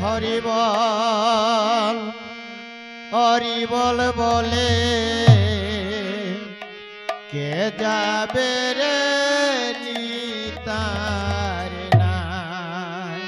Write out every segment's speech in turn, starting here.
হরিবল হরিবল বলে কে যাবে রে নিতার নাই।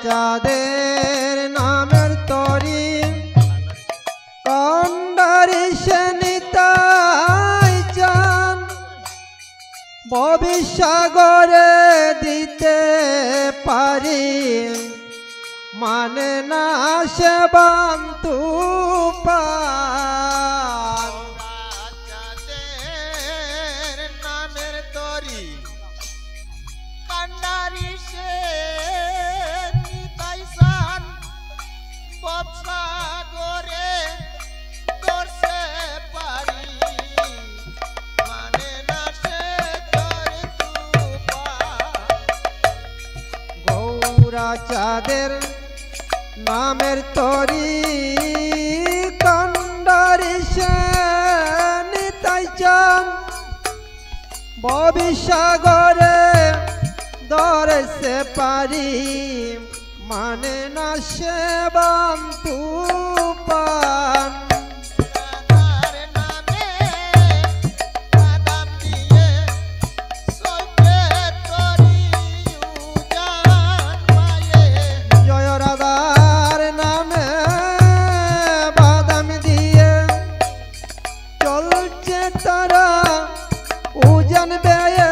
চাঁদের নামের তরি কন্ডারি সে নিতাই চান ভবিষ্যগরে দিতে পারি মানে না সে বান্তু পান। চাঁদের নামের তরি কন্ডারি সে সাগরে করছে পারি মানে না সে গৌরা চাঁদের নামের তরি কন্ডারি সে নিতাই চান ভবিষ্যগরে ধরছে পারি মানে না সে বান্তু পান। জয় রাধার নামে বাদাম দিয়ে চলছে তারা উজান বেয়ে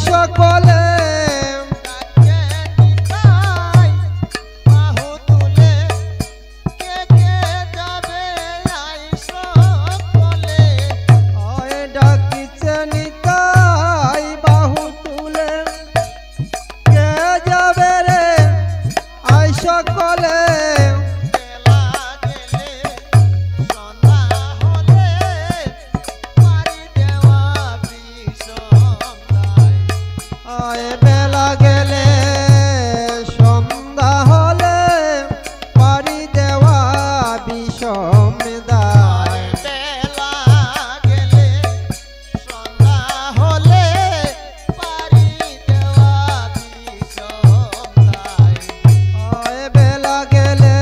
সকলে ডাকে নিতাই বাহু তুলে কে কে যাবে আই সকলে ওই ডাকিছে নিতাই বাহু তুলে কে যাবে রে আই সকলে বেলা গেলে সন্ধ্যা হলে পারি দেওয়া বিষমদায় আয় বেলা গেলে সন্ধ্যা হলে পারি দেওয়া বিষম দায় বেলা গেলে সন্ধ্যা হলে পারি দেওয়া বিষমদায় আয় বেলা গেলে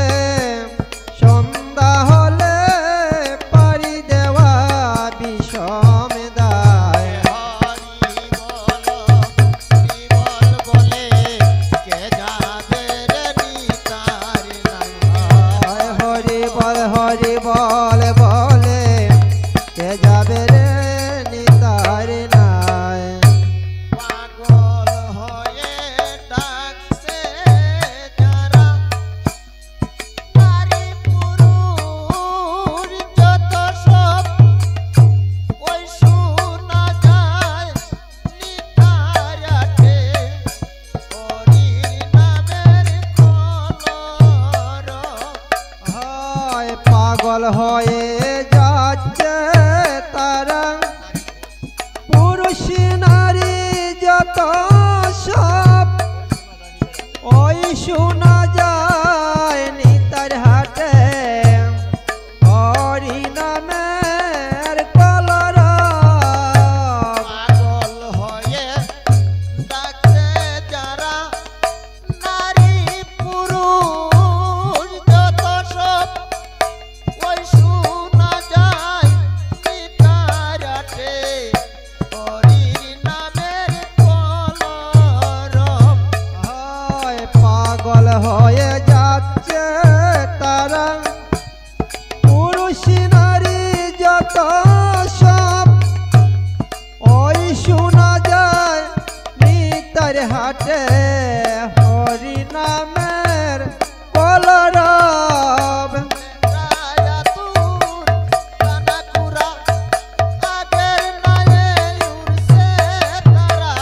সন্ধ্যা হলে পারি দেওয়া বিষম দায় হরি বল বলে কে যাবে রে নিতার নাই আয় হরি বল বলে কে যাবে রে নিতার নাই পাগল হয়ে ডাকছে যারা নারী পুরুষ যত সব ওই শোনা যায় নিতার আটে হরি নামের কলর হয় পাগল হয়ে যাচ্ছে তারা পুরুষ নারী যত সব ওই শোনা যায় নিতার হাটে হরি নামের কলরব পাগল হয়ে ডাকছে যারা নারী পুরুষ যত সব ওই শোনা যায় নিতার আটে হরির নামের কলরব হয় পাগল হয়ে যাচ্ছে তারা পুরুষ নারী যত সব ওই শোনা যায় নিতার হাটে হরি নামের কলরব রায়াতুর কানাকুরা আগের নায়ে উড়ছে তারা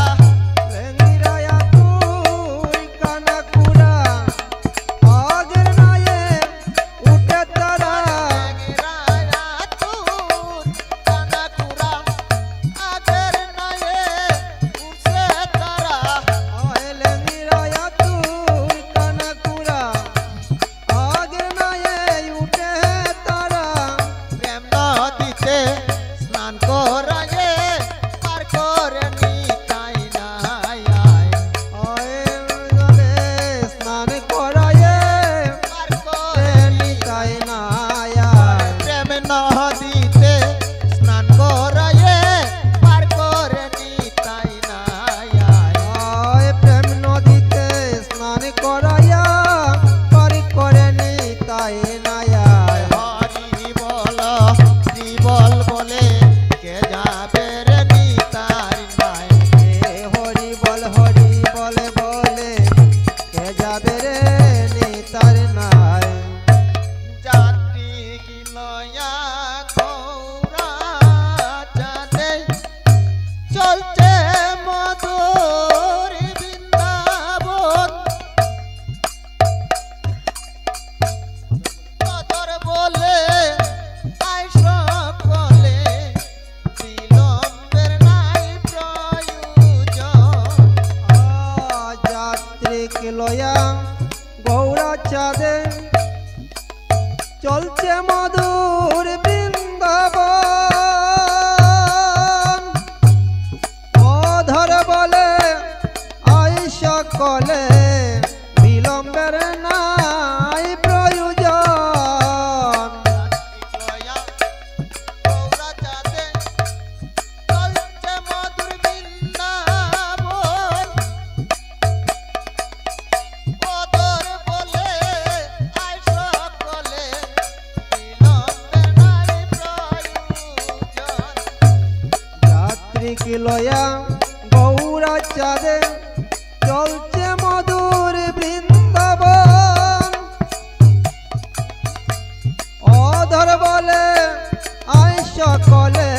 রেঙ্গিরায়া তুই কানাকুড়া আগের নায়ে উঠে তারা রায়াতুর কানাকুরা আগের নায়ে উড়ছে তারা ওই লেঙ্গিরায়া তুই কানাকুড়া আগের নায়ে উঠে তারা প্রেম নদীতে স্নান করায়ে পার করে নিতাই নাই ওই জলে স্নান করায়ে পার করে নিতাই নাই প্রেম নদীতে স্নান করায়ে পার করে নিতাই নাই ওই প্রেম নদীতে স্নান করাইয়া পারি করে নিতাই নাই হরি বল বলে কে যাবে রে নিতাই নাই হরি বলে কে যাবে রে নিতার নাই যাত্রী গিলয়া গৌরা চাঁদে চলছে মধুর বৃন্দাবন কদর বলে আই সকলে বিলম্বের নাই প্রয়োজন যাত্রিক লয়া গৌরা চাঁদে চলছে মধুর বৃন্দাবন অধর বলে আই সকলে বিলম্বের নাই প্রয়োজন লয়া গৌরা চাঁদে চলছে মধুর বৃন্দাবন কদর বলে আই সকলে বিলম্বের নাই প্রয়োজন যাত্রিক লয়া গৌরা চাঁদে চলছে মধুর বৃন্দাবন। অধর বলে আয় সকলে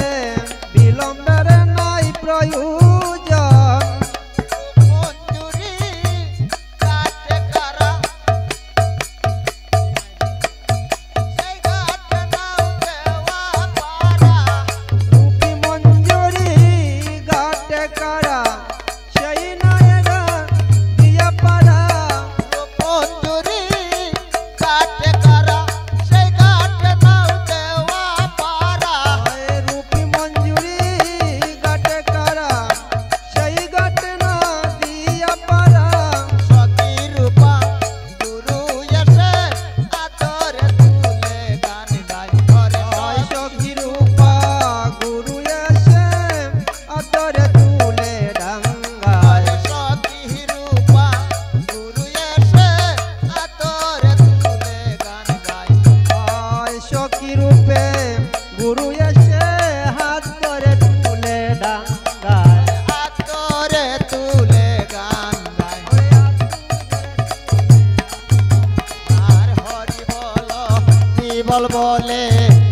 বিলম্বের নাই প্রয়োজন। মঞ্জুরি কাটে কারা সেই ঘাটে নাও দেওয়া পারা। রূপী মঞ্জুরি ঘাটে কারা সেই নায়গা দিয়া পারা। মঞ্জুরি কাটে কারা সেই ঘাটে নাও দেওয়া পারা। রূপী মঞ্জুরি ঘাটে কারা সেই ঘাটে না দিয়া পারা। সতী রূপা গুরু এসে আদরে তুলে গান গায় ঘরে হয় সখী রূপা গুরু এসে আদরে তুলে ডাঙ্গায়। সতী রূপা গুরু এসে আদরে তুলে গান গায়। হয় সখী রূপে গুরু এসে হাত ধরে তুলে ডাঙ্গায়। আদরে তুলে গান গায়। আর হরি বল বলে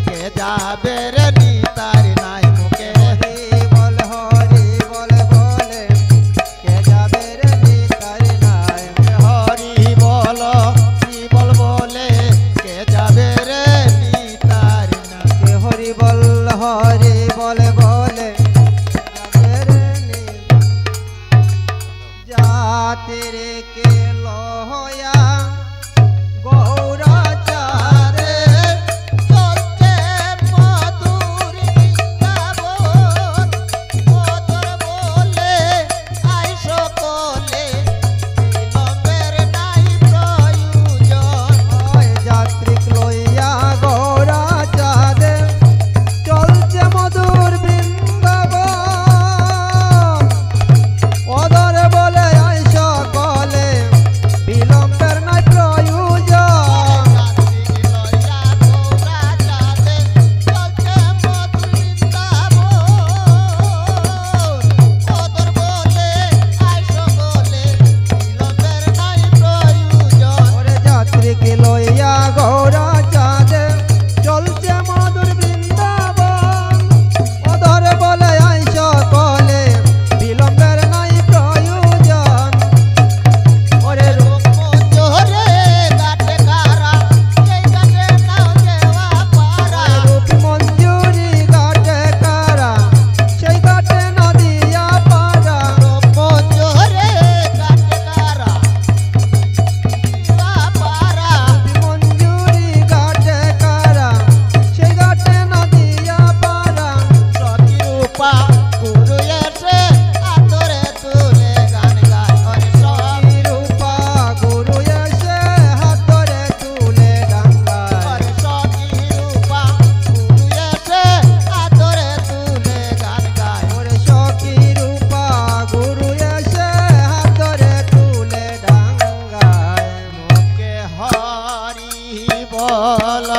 কে যাবে রে নিতার নাই মুখে। হরি বল বলে কে যাবে রে নিতার নাই। হরি বল বলে কে যাবে রে নিতার নাই। কে হরি বল বলে যাবে রে जाते रे के लोया गौरा चारे চলছে মধুর বৃন্দাবন। মধুর বলে আই সকলে বিলম্বের নাই প্রয়োজন। ओए যাত্রিক লইয়া গৌরা চাঁদে চলছে মধুর বৃন্দাবন। ওদরে বলে আই সকলে বিলম্বের নাই প্রয়োজন। যাত্রী লইয়া গৌরা চাঁদে চলছে মধুর বৃন্দাবন। মধুর বলে আই সকলে বিলম্বের নাই প্রয়োজন। ওরে যাত্রিক লইয়া গৌরা চাঁদে চলছে মধুর বৃন্দাবন। ওদরে বলে আই সকলে বিলম্বের নাই প্রয়োজন। ওরে মঞ্জুরে কাটে কারা সেই কাটে নাও দেওয়া পারা। রূপ মঞ্জুরি ঘাটে কারা সেই ঘাটে না দিয়া পারা। মঞ্জুরে কাটে কারা দেওয়া পারা। মঞ্জুরি ঘাটে কারা সেই ঘাটে না দিয়া পারা। সতী রূপা গুরু এসে আদরে তুলে গান গায়। হরে সতী রূপা গুরু এসে হাত ধরে তুলে ডাঙ্গায়। হরে সতী রূপা গুরু এসে আদরে তুলে গান গায়। ওরে সখী রূপা গুরু এসে হাত ধরে তুলে ডাঙ্গায়। কে হরি বল